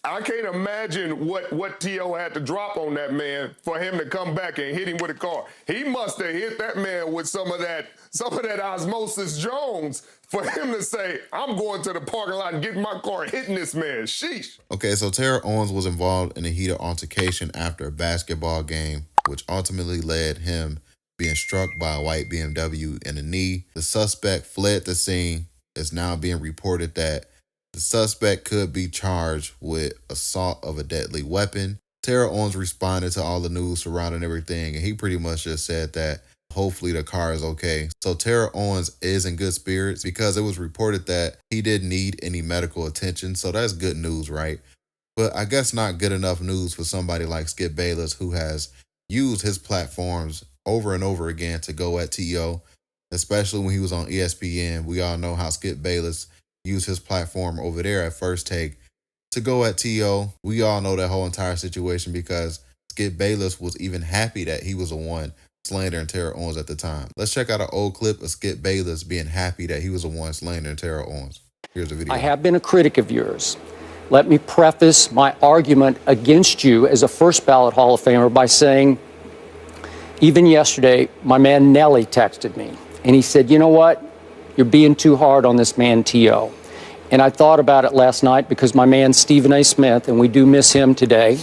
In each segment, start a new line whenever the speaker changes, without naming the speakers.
I can't imagine what T.O. had to drop on that man for him to come back and hit him with a car. He must have hit that man with some of that Osmosis Jones for him to say, I'm going to the parking lot and getting my car hitting this man. Sheesh.
Okay, so Terrell Owens was involved in a heated altercation after a basketball game, which ultimately led him being struck by a white BMW in the knee. The suspect fled the scene. It's now being reported that the suspect could be charged with assault of a deadly weapon. Terrell Owens responded to all the news surrounding everything, and he pretty much just said that hopefully the car is okay. So Terrell Owens is in good spirits because it was reported that he didn't need any medical attention. So that's good news, right? But I guess not good enough news for somebody like Skip Bayless, who has used his platforms over and over again to go at T.O., especially when he was on ESPN. We all know how Skip Bayless used his platform over there at First Take to go at T.O. We all know that whole entire situation because Skip Bayless was even happy that he was the one slandering Terrell Owens at the time. Let's check out an old clip of Skip Bayless being happy that he was the one slandering Terrell Owens. Here's the video.
I have been a critic of yours. Let me preface my argument against you as a first ballot Hall of Famer by saying, even yesterday, my man Nelly texted me, and he said, you know what? You're being too hard on this man, T.O. And I thought about it last night because my man Stephen A. Smith, and we do miss him today,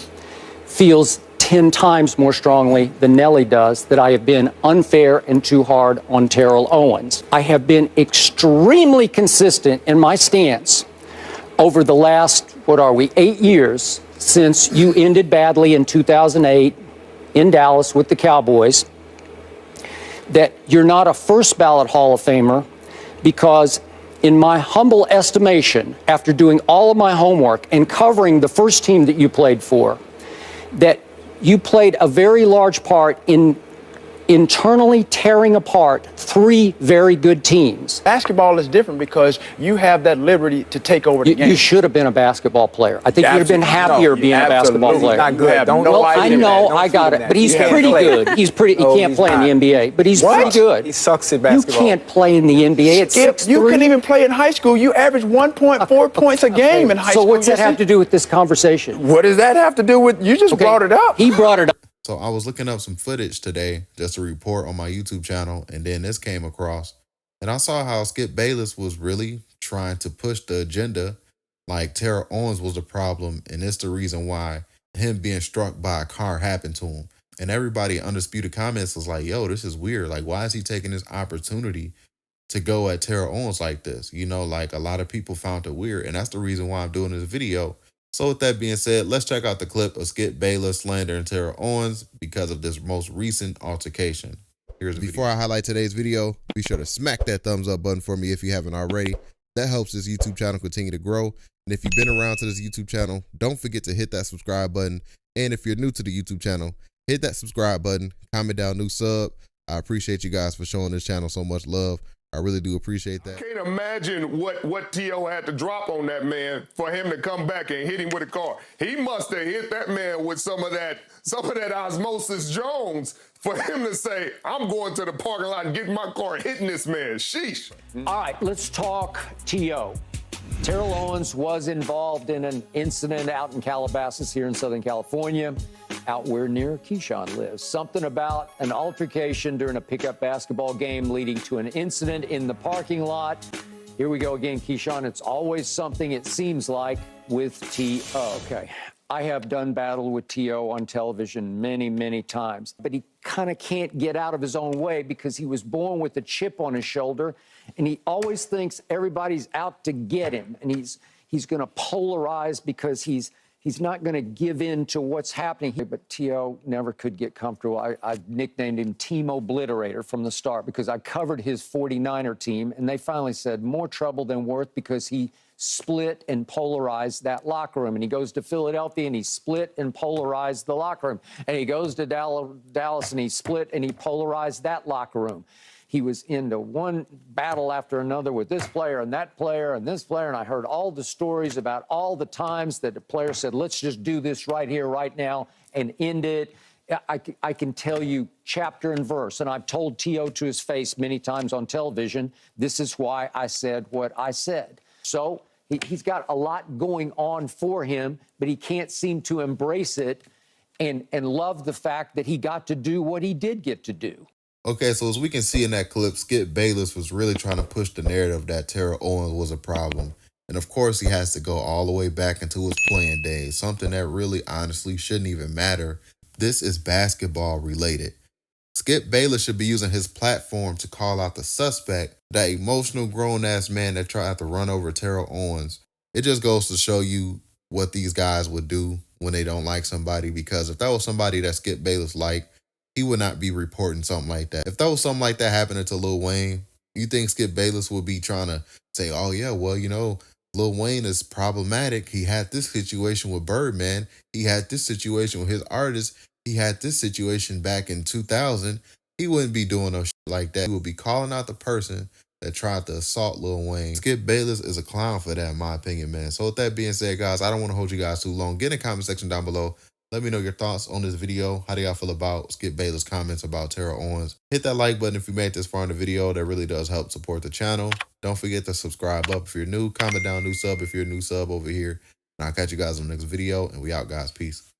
feels 10 times more strongly than Nelly does that I have been unfair and too hard on Terrell Owens. I have been extremely consistent in my stance over the last, 8 years since you ended badly in 2008 in Dallas with the Cowboys, that you're not a first ballot Hall of Famer because in my humble estimation, after doing all of my homework and covering the first team that you played for, that you played a very large part in internally tearing apart 3 very good teams.
Basketball is different because you have that liberty to take over the game.
You should have been a basketball player. I think you'd have been happier being a basketball player.
Not good.
Well, I know, I got it, but he's pretty good. He's pretty. He can't play in the NBA, but he's pretty good.
He sucks at basketball.
You can't play in the NBA. It's 6'3".
You couldn't even play in high school. You averaged 1.4 points a game in high school.
So what's that have to do with this conversation?
What does that have to do with? You just brought it up.
He brought it up.
So I was looking up some footage today just to report on my YouTube channel, and then this came across, and I saw how Skip Bayless was really trying to push the agenda like Terrell Owens was the problem, and it's the reason why him being struck by a car happened to him. And everybody in Undisputed Comments was like, yo, this is weird. Like, why is he taking this opportunity to go at Terrell Owens like this? You know, like a lot of people found it weird, and that's the reason why I'm doing this video. So with that being said, let's check out the clip of Skip Bayless slandering Terrell Owens because of this most recent altercation. Here's the video. Before I highlight today's video, be sure to smack that thumbs up button for me if you haven't already. That helps this YouTube channel continue to grow. And if you've been around to this YouTube channel, don't forget to hit that subscribe button. And if you're new to the YouTube channel, hit that subscribe button, comment down new sub. I appreciate you guys for showing this channel so much love. I really do appreciate that.
I can't imagine what T.O. had to drop on that man for him to come back and hit him with a car. He must have hit that man with some of that Osmosis Jones for him to say, I'm going to the parking lot and getting my car hitting this man. Sheesh.
All right, let's talk T.O. Terrell Owens was involved in an incident out in Calabasas here in Southern California, out where near Keyshawn lives. Something about an altercation during a pickup basketball game leading to an incident in the parking lot. Here we go again, Keyshawn. It's always something, it seems like, with T.O. Okay. I have done battle with T.O. on television many, many times, but he kind of can't get out of his own way because he was born with a chip on his shoulder, and he always thinks everybody's out to get him, and he's going to polarize because he's not going to give in to what's happening here. But T.O. never could get comfortable. I nicknamed him Team Obliterator from the start because I covered his 49er team, and they finally said more trouble than worth because he split and polarized that locker room. And he goes to Philadelphia and he split and polarized the locker room. And he goes to Dallas and he split and he polarized that locker room. He was into one battle after another with this player and that player and this player. And I heard all the stories about all the times that the player said, let's just do this right here, right now, and end it. I can tell you chapter and verse, and I've told T.O. to his face many times on television, this is why I said what I said. So He's got a lot going on for him, but he can't seem to embrace it and love the fact that he got to do what he did get to do.
Okay, so as we can see in that clip, Skip Bayless was really trying to push the narrative that Terrell Owens was a problem. And of course, he has to go all the way back into his playing days, something that really honestly shouldn't even matter. This is basketball related. Skip Bayless should be using his platform to call out the suspect, that emotional grown-ass man that tried to run over Terrell Owens. It just goes to show you what these guys would do when they don't like somebody, because if that was somebody that Skip Bayless liked, he would not be reporting something like that. If that was something like that happening to Lil Wayne, you think Skip Bayless would be trying to say, oh yeah, well, you know, Lil Wayne is problematic. He had this situation with Birdman. He had this situation with his artist. He had this situation back in 2000. He wouldn't be doing no shit like that. He would be calling out the person that tried to assault Lil Wayne. Skip Bayless is a clown for that, in my opinion, man. So with that being said, guys, I don't want to hold you guys too long. Get in the comment section down below. Let me know your thoughts on this video. How do y'all feel about Skip Bayless' comments about Terrell Owens? Hit that like button if you made this far in the video. That really does help support the channel. Don't forget to subscribe up if you're new. Comment down new sub if you're a new sub over here. And I'll catch you guys in the next video. And we out, guys. Peace.